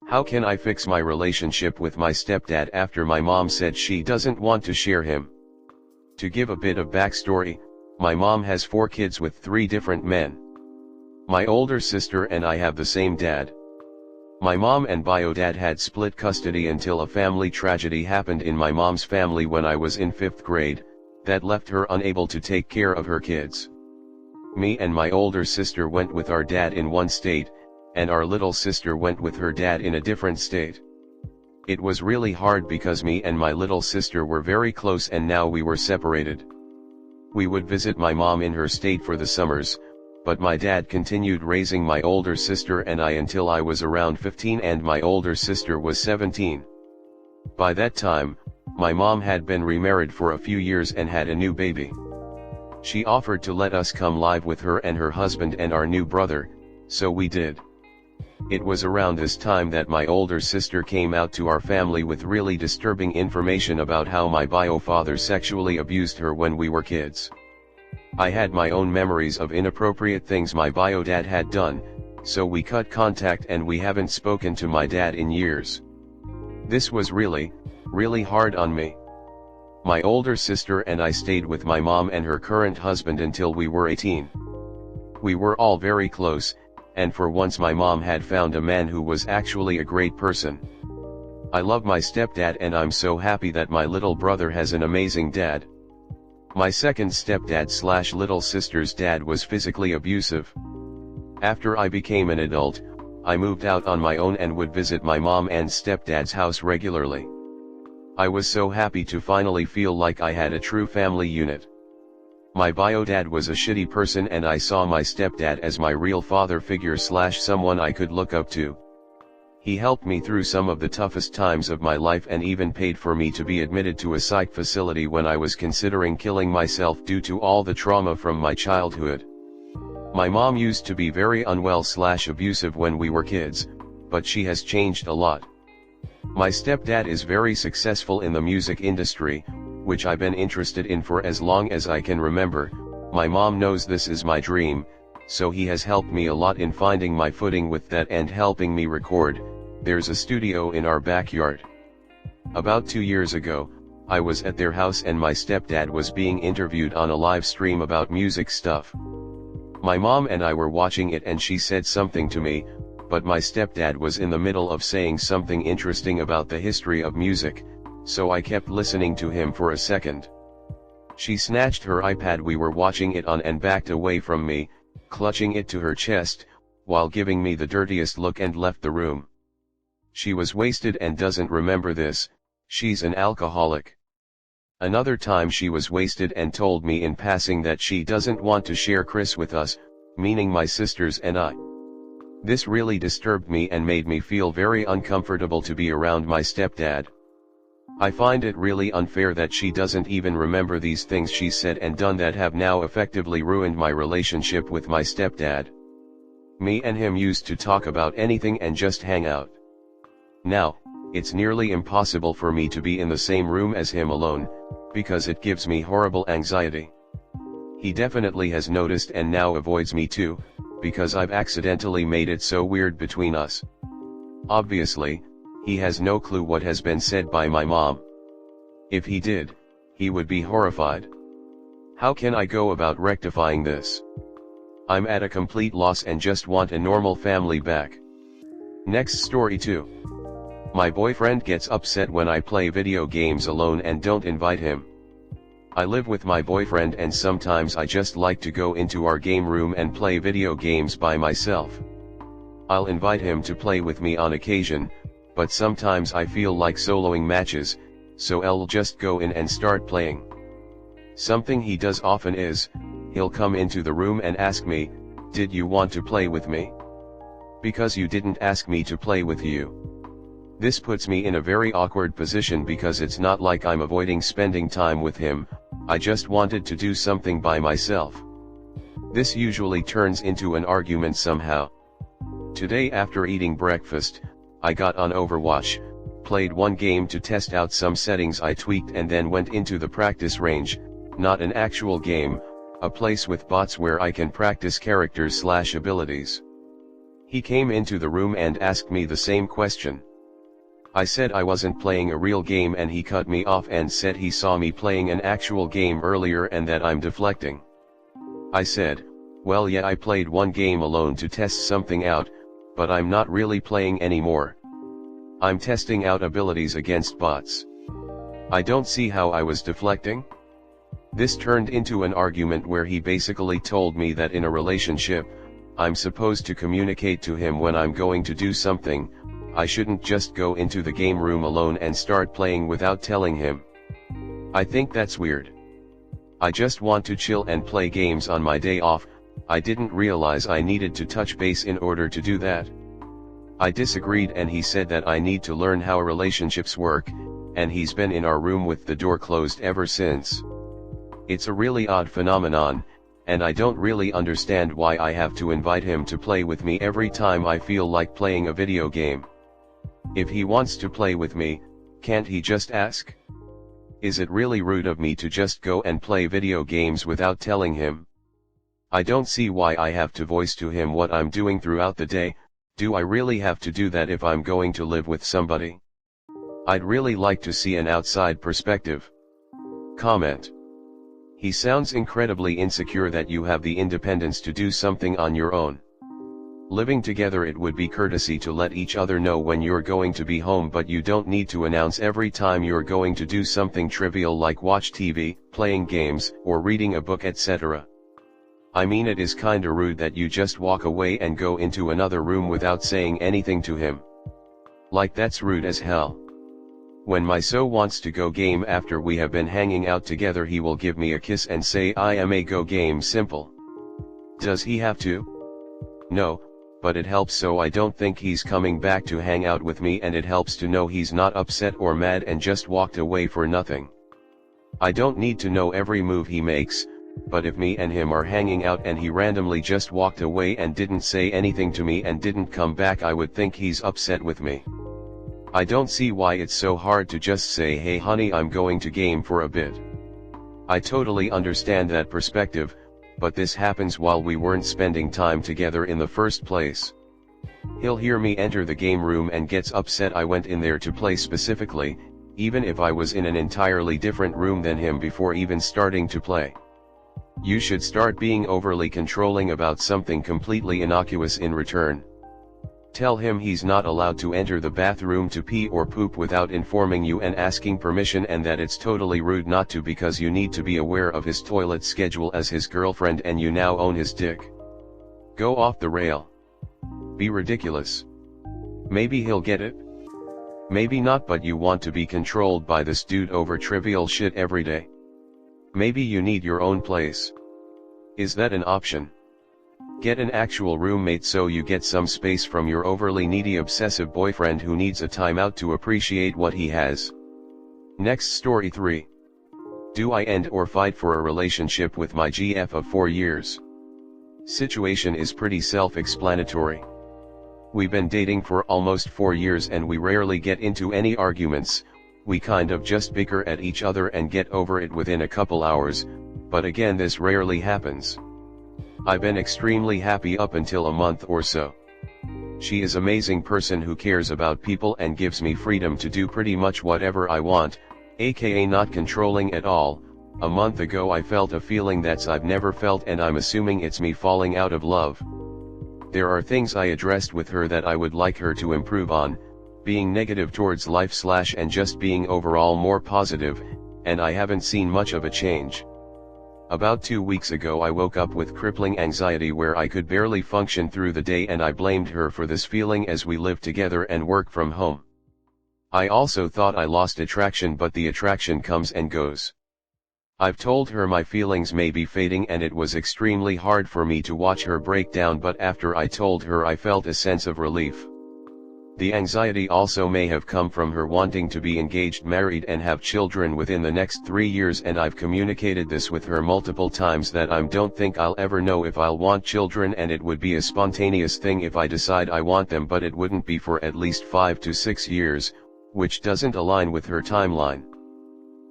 How can I fix my relationship with my stepdad after my mom said she doesn't want to share him? To give a bit of backstory, my mom has 4 kids with 3 different men. My older sister and I have the same dad. My mom and bio dad had split custody until a family tragedy happened in my mom's family when I was in 5th grade, that left her unable to take care of her kids. Me and my older sister went with our dad in one state, and our little sister went with her dad in a different state. It was really hard because me and my little sister were very close and now we were separated. We would visit my mom in her state for the summers, but my dad continued raising my older sister and I until I was around 15 and my older sister was 17. By that time, my mom had been remarried for a few years and had a new baby. She offered to let us come live with her and her husband and our new brother, so we did. It was around this time that my older sister came out to our family with really disturbing information about how my bio father sexually abused her when we were kids. I had my own memories of inappropriate things my bio dad had done, so we cut contact and we haven't spoken to my dad in years. This was really hard on me. My older sister and I stayed with my mom and her current husband until we were 18. We were all very close, and for once my mom had found a man who was actually a great person. I love my stepdad and I'm so happy that my little brother has an amazing dad. My second stepdad / little sister's dad was physically abusive. After I became an adult, I moved out on my own and would visit my mom and stepdad's house regularly. I was so happy to finally feel like I had a true family unit. My bio dad was a shitty person and I saw my stepdad as my real father figure / someone I could look up to. He helped me through some of the toughest times of my life and even paid for me to be admitted to a psych facility when I was considering killing myself due to all the trauma from my childhood. My mom used to be very unwell / abusive when we were kids, but she has changed a lot. My stepdad is very successful in the music industry, which I've been interested in for as long as I can remember. My mom knows this is my dream, so he has helped me a lot in finding my footing with that and helping me record. There's a studio in our backyard. About 2 years ago, I was at their house and my stepdad was being interviewed on a live stream about music stuff. My mom and I were watching it and she said something to me, but my stepdad was in the middle of saying something interesting about the history of music, so I kept listening to him for a second. She snatched her iPad we were watching it on and backed away from me, clutching it to her chest, while giving me the dirtiest look and left the room. She was wasted and doesn't remember this. She's an alcoholic. Another time she was wasted and told me in passing that she doesn't want to share Chris with us, meaning my sisters and I. This really disturbed me and made me feel very uncomfortable to be around my stepdad. I find it really unfair that she doesn't even remember these things she said and done that have now effectively ruined my relationship with my stepdad. Me and him used to talk about anything and just hang out. Now, it's nearly impossible for me to be in the same room as him alone, because it gives me horrible anxiety. He definitely has noticed and now avoids me too, because I've accidentally made it so weird between us. Obviously, he has no clue what has been said by my mom. If he did, he would be horrified. How can I go about rectifying this? I'm at a complete loss and just want a normal family back. Next story 2. My boyfriend gets upset when I play video games alone and don't invite him. I live with my boyfriend and sometimes I just like to go into our game room and play video games by myself. I'll invite him to play with me on occasion, but sometimes I feel like soloing matches, so I'll just go in and start playing. Something he does often is, he'll come into the room and ask me, "Did you want to play with me? Because you didn't ask me to play with you." This puts me in a very awkward position because it's not like I'm avoiding spending time with him, I just wanted to do something by myself. This usually turns into an argument somehow. Today after eating breakfast, I got on Overwatch, played one game to test out some settings I tweaked and then went into the practice range, not an actual game, a place with bots where I can practice characters / abilities. He came into the room and asked me the same question. I said I wasn't playing a real game and he cut me off and said he saw me playing an actual game earlier and that I'm deflecting. I said, well yeah, I played one game alone to test something out, but I'm not really playing anymore. I'm testing out abilities against bots. I don't see how I was deflecting. This turned into an argument where he basically told me that in a relationship, I'm supposed to communicate to him when I'm going to do something. I shouldn't just go into the game room alone and start playing without telling him. I think that's weird. I just want to chill and play games on my day off. I didn't realize I needed to touch base in order to do that. I disagreed and he said that I need to learn how relationships work, and he's been in our room with the door closed ever since. It's a really odd phenomenon, and I don't really understand why I have to invite him to play with me every time I feel like playing a video game. If he wants to play with me, can't he just ask? Is it really rude of me to just go and play video games without telling him? I don't see why I have to voice to him what I'm doing throughout the day. Do I really have to do that if I'm going to live with somebody? I'd really like to see an outside perspective. Comment. He sounds incredibly insecure that you have the independence to do something on your own. Living together, it would be courtesy to let each other know when you're going to be home, but you don't need to announce every time you're going to do something trivial like watch TV, playing games, or reading a book, etc. I mean, it is kinda rude that you just walk away and go into another room without saying anything to him. Like, that's rude as hell. When my so wants to go game after we have been hanging out together, he will give me a kiss and say I am a go game. Simple. Does he have to? No, but it helps, so I don't think he's coming back to hang out with me, and it helps to know he's not upset or mad and just walked away for nothing. I don't need to know every move he makes, but if me and him are hanging out and he randomly just walked away and didn't say anything to me and didn't come back, I would think he's upset with me. I don't see why it's so hard to just say, hey honey, I'm going to game for a bit. I totally understand that perspective, but this happens while we weren't spending time together in the first place. He'll hear me enter the game room and gets upset I went in there to play specifically, even if I was in an entirely different room than him before even starting to play. You should start being overly controlling about something completely innocuous in return. Tell him he's not allowed to enter the bathroom to pee or poop without informing you and asking permission, and that it's totally rude not to, because you need to be aware of his toilet schedule as his girlfriend and you now own his dick. Go off the rail. Be ridiculous. Maybe he'll get it. Maybe not, but you want to be controlled by this dude over trivial shit every day. Maybe you need your own place. Is that an option? Get an actual roommate so you get some space from your overly needy obsessive boyfriend who needs a timeout to appreciate what he has. Next story 3. Do I end or fight for a relationship with my GF of 4 years? Situation is pretty self-explanatory. We've been dating for almost 4 years and we rarely get into any arguments. We kind of just bicker at each other and get over it within a couple hours, but again, this rarely happens. I've been extremely happy up until a month or so. She is an amazing person who cares about people and gives me freedom to do pretty much whatever I want, aka not controlling at all. A month ago I felt a feeling that I've never felt, and I'm assuming it's me falling out of love. There are things I addressed with her that I would like her to improve on, being negative towards life / and just being overall more positive, and I haven't seen much of a change. About 2 weeks ago I woke up with crippling anxiety where I could barely function through the day, and I blamed her for this feeling as we live together and work from home. I also thought I lost attraction, but the attraction comes and goes. I've told her my feelings may be fading, and it was extremely hard for me to watch her break down, but after I told her I felt a sense of relief. The anxiety also may have come from her wanting to be engaged, married and have children within the next 3 years, and I've communicated this with her multiple times that I don't think I'll ever know if I'll want children, and it would be a spontaneous thing if I decide I want them, but it wouldn't be for at least 5 to 6 years, which doesn't align with her timeline.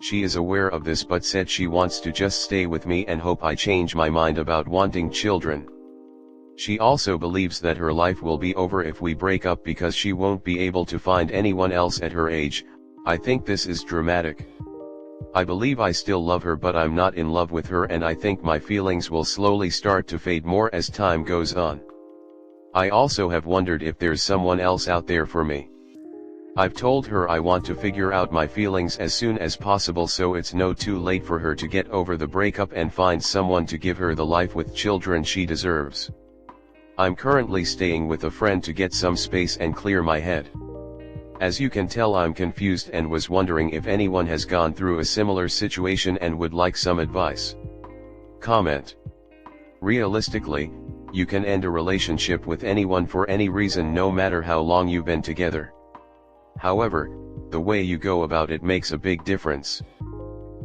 She is aware of this but said she wants to just stay with me and hope I change my mind about wanting children. She also believes that her life will be over if we break up because she won't be able to find anyone else at her age. I think this is dramatic. I believe I still love her, but I'm not in love with her, and I think my feelings will slowly start to fade more as time goes on. I also have wondered if there's someone else out there for me. I've told her I want to figure out my feelings as soon as possible, so it's no too late for her to get over the breakup and find someone to give her the life with children she deserves. I'm currently staying with a friend to get some space and clear my head. As you can tell, I'm confused and was wondering if anyone has gone through a similar situation and would like some advice. Comment. Realistically, you can end a relationship with anyone for any reason, no matter how long you've been together. However, the way you go about it makes a big difference.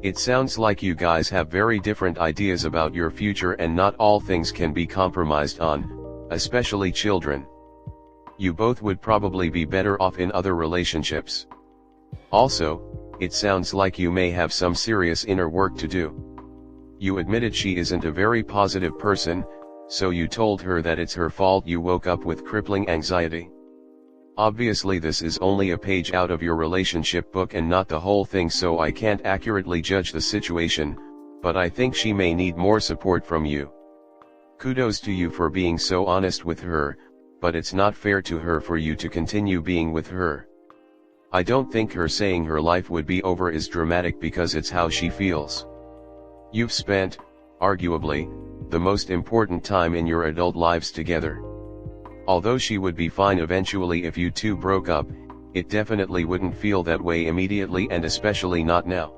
It sounds like you guys have very different ideas about your future, and not all things can be compromised on, especially children. You both would probably be better off in other relationships. Also, it sounds like you may have some serious inner work to do. You admitted she isn't a very positive person, so you told her that it's her fault you woke up with crippling anxiety. Obviously this is only a page out of your relationship book and not the whole thing, so I can't accurately judge the situation, but I think she may need more support from you. Kudos to you for being so honest with her, but it's not fair to her for you to continue being with her. I don't think her saying her life would be over is dramatic, because it's how she feels. You've spent, arguably, the most important time in your adult lives together. Although she would be fine eventually if you two broke up, it definitely wouldn't feel that way immediately, and especially not now.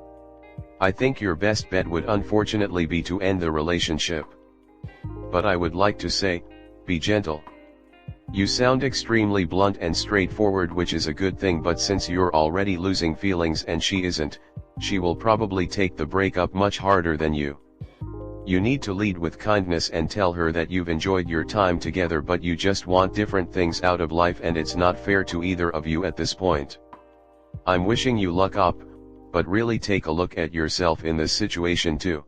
I think your best bet would unfortunately be to end the relationship. But I would like to say, be gentle. You sound extremely blunt and straightforward, which is a good thing, but since you're already losing feelings and she isn't, she will probably take the breakup much harder than you. You need to lead with kindness and tell her that you've enjoyed your time together, but you just want different things out of life, and it's not fair to either of you at this point. I'm wishing you luck up, but really take a look at yourself in this situation too.